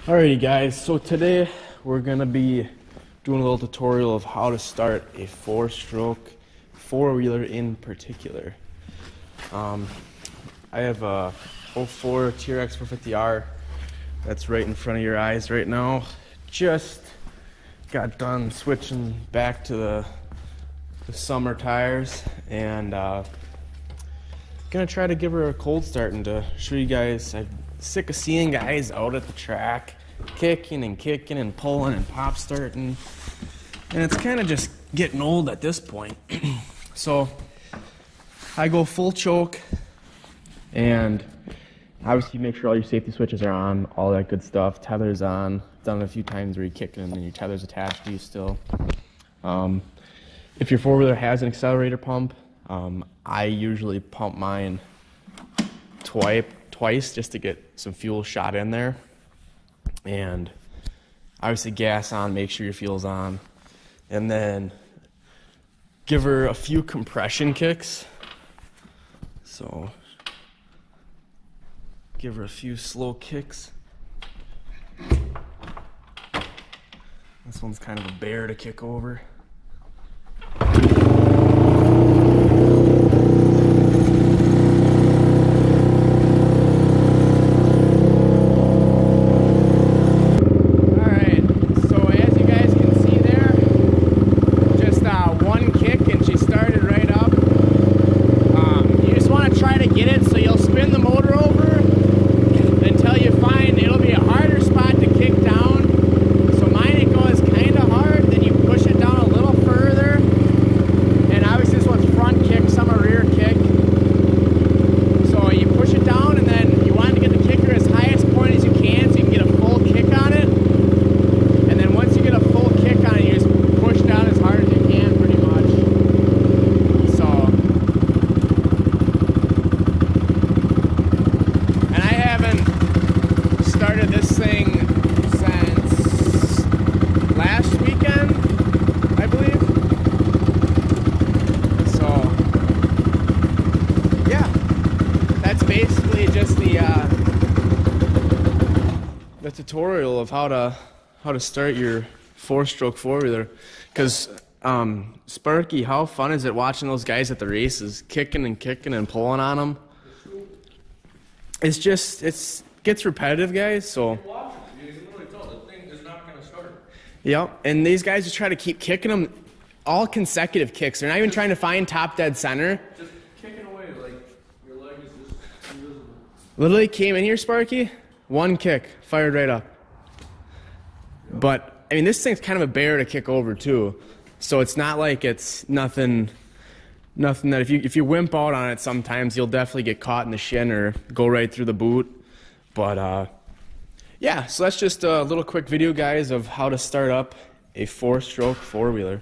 Alrighty guys, so today we're gonna be doing a little tutorial of how to start a four-stroke four-wheeler in particular. I have a 04 TRX450r that's right in front of your eyes right now. Just got done switching back to the summer tires and gonna try to give her a cold start and to show you guys. I'm sick of seeing guys out at the track kicking and pulling and pop starting, and it's kind of just getting old at this point. So I go full choke and obviously make sure all your safety switches are on, all that good stuff. Tether's on. Done it a few times where you're kicking and then your tether's attached to you still. If your four-wheeler has an accelerator pump, I usually pump mine twice just to get some fuel shot in there. And obviously gas on, make sure your fuel's on. And then give her a few compression kicks. So give her a few slow kicks. This one's kind of a bear to kick over. Tutorial of how to start your four-stroke four-wheeler. Because Sparky, how fun is it watching those guys at the races kicking and pulling on them? It's gets repetitive, guys. So yep, and these guys just try to keep kicking them, all consecutive kicks. They're not even trying to find top dead center. Just kicking away like your leg is just invisible. Literally came in here, Sparky. One kick, fired right up. But, I mean, this thing's kind of a bear to kick over, too. So it's not like it's nothing that if you wimp out on it sometimes, you'll definitely get caught in the shin or go right through the boot. But, yeah, so that's just a little quick video, guys, of how to start up a four-stroke four-wheeler.